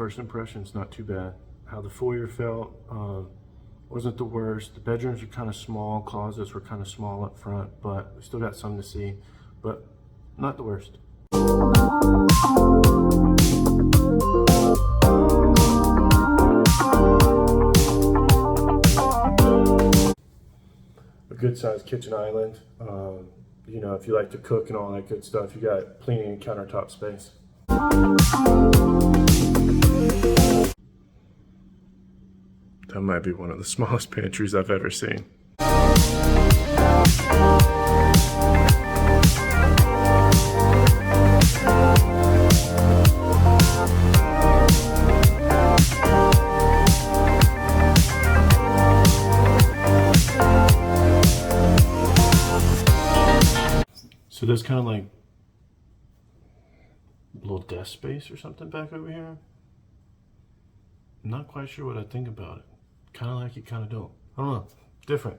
first impressions, not too bad. How the foyer felt wasn't the worst. The bedrooms are kind of small, closets were kind of small up front, but we still got some to see, but not the worst. A good sized kitchen island. You know, if you like to cook and all that good stuff, you got plenty of countertop space. That might be one of the smallest pantries I've ever seen. So there's kind of like a little desk space or something back over here. I'm not quite sure what I think about it. Kind of like it, kind of don't. I don't know. Different.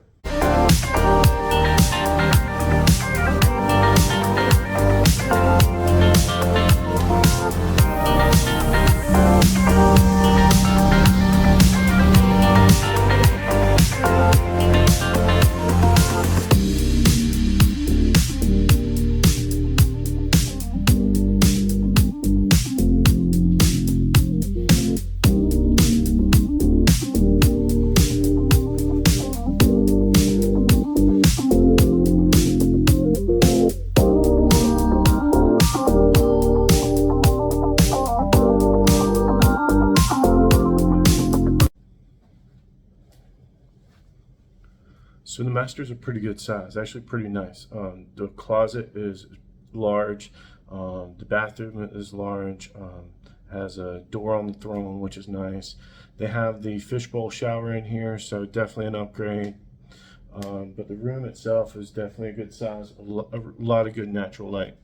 So the master's a pretty good size, actually pretty nice. The closet is large, the bathroom is large, has a door on the throne, which is nice. They have the fishbowl shower in here, so definitely an upgrade. But the room itself is definitely a good size, a lot of good natural light.